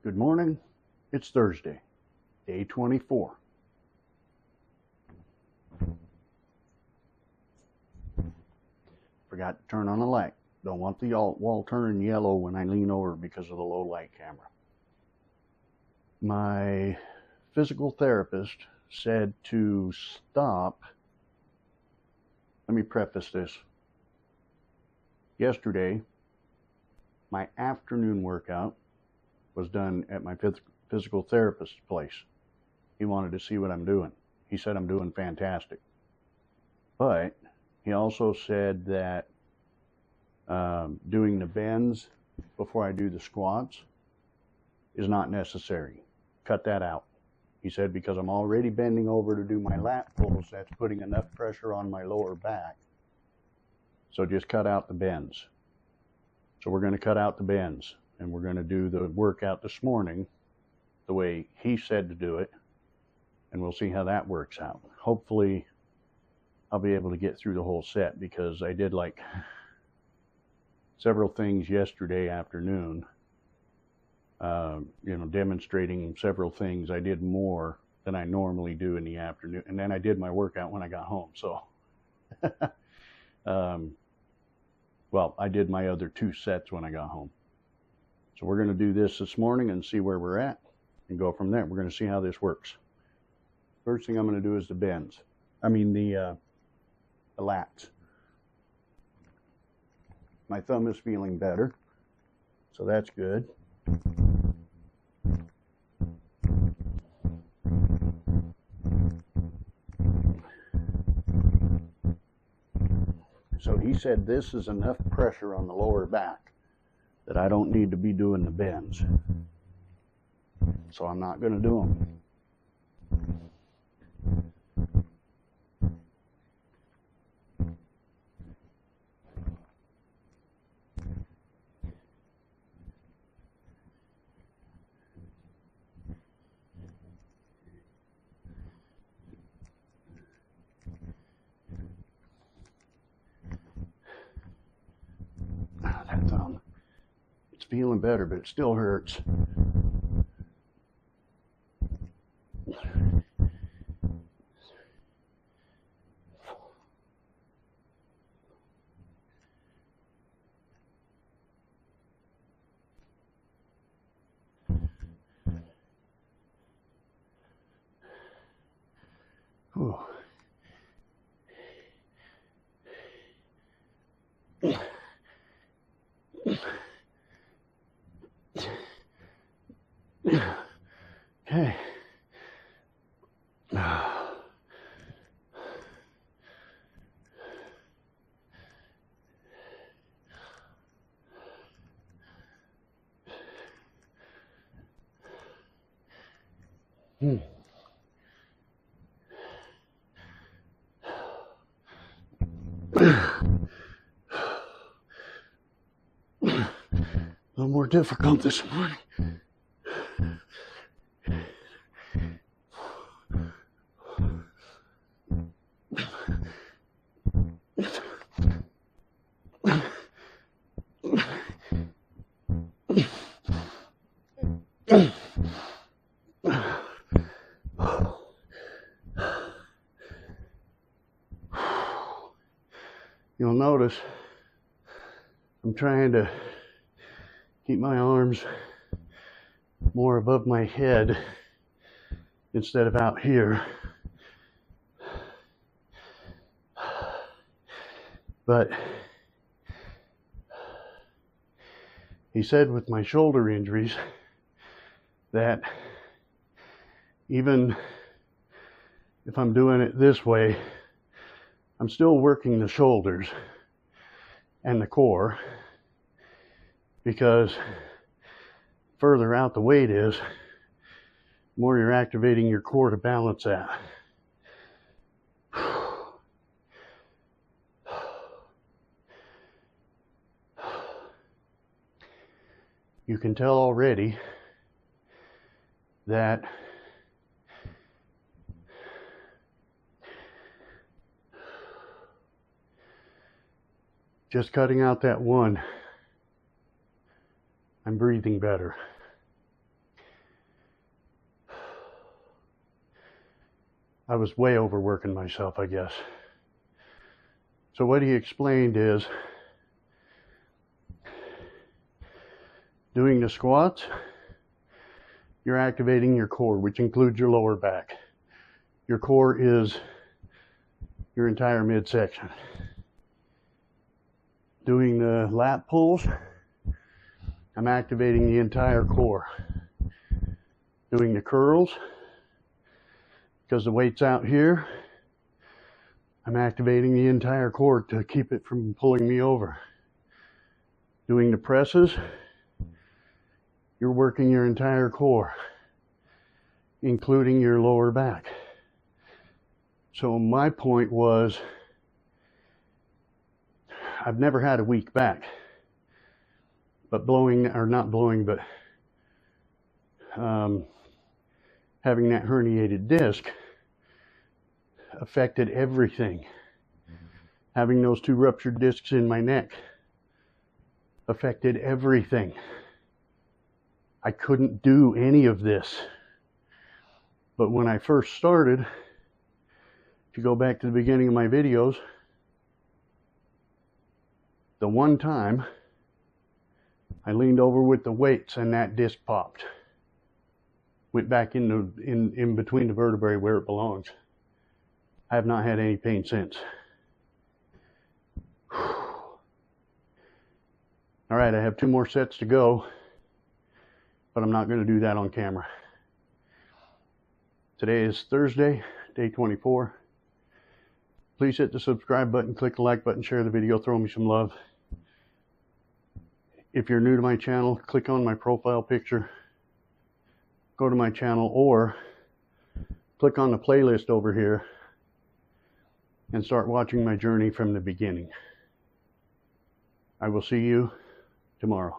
Good morning. It's Thursday, day 24. Forgot to turn on the light. Don't want the wall turning yellow when I lean over because of the low light camera. My physical therapist said to stop. Let me preface this. Yesterday, my afternoon workout was done at my physical therapist's place. He wanted to see what I'm doing. He said I'm doing fantastic. But he also said that doing the bends before I do the squats is not necessary. Cut that out. He said because I'm already bending over to do my lat pulls, that's putting enough pressure on my lower back. So just cut out the bends. So we're going to cut out the bends. And we're going to do the workout this morning the way he said to do it. And we'll see how that works out. Hopefully, I'll be able to get through the whole set because I did like several things yesterday afternoon. Demonstrating several things. I did more than I normally do in the afternoon. And then I did my workout when I got home. So, I did my other 2 sets when I got home. So we're going to do this morning and see where we're at and go from there. We're going to see how this works. First thing I'm going to do is the bends. The lats. My thumb is feeling better, so that's good. So he said this is enough pressure on the lower back that I don't need to be doing the bends. So I'm not going to do them. That thumb. It's feeling better, but it still hurts. Whew. Okay. A little more difficult this morning. You'll notice I'm trying to keep my arms more above my head instead of out here. But he said with my shoulder injuries that even if I'm doing it this way, I'm still working the shoulders and the core, because further out the weight is, the more you're activating your core to balance that. You can tell already that just cutting out that one, I'm breathing better. I was way overworking myself, I guess. So what he explained is doing the squats, you're activating your core, which includes your lower back. Your core is your entire midsection. Doing the lat pulls, I'm activating the entire core. Doing the curls, because the weight's out here, I'm activating the entire core to keep it from pulling me over. Doing the presses, you're working your entire core, including your lower back. So my point was, I've never had a weak back, but having that herniated disc affected everything. Having those 2 ruptured discs in my neck affected everything. I couldn't do any of this. But when I first started, if you go back to the beginning of my videos, the one time I leaned over with the weights and that disc popped. Went back in between the vertebrae where it belongs. I have not had any pain since. All right, I have 2 more sets to go, but I'm not going to do that on camera. Today is Thursday, day 24. Please hit the subscribe button, click the like button, share the video, throw me some love. If you're new to my channel, click on my profile picture, go to my channel, or click on the playlist over here and start watching my journey from the beginning. I will see you tomorrow.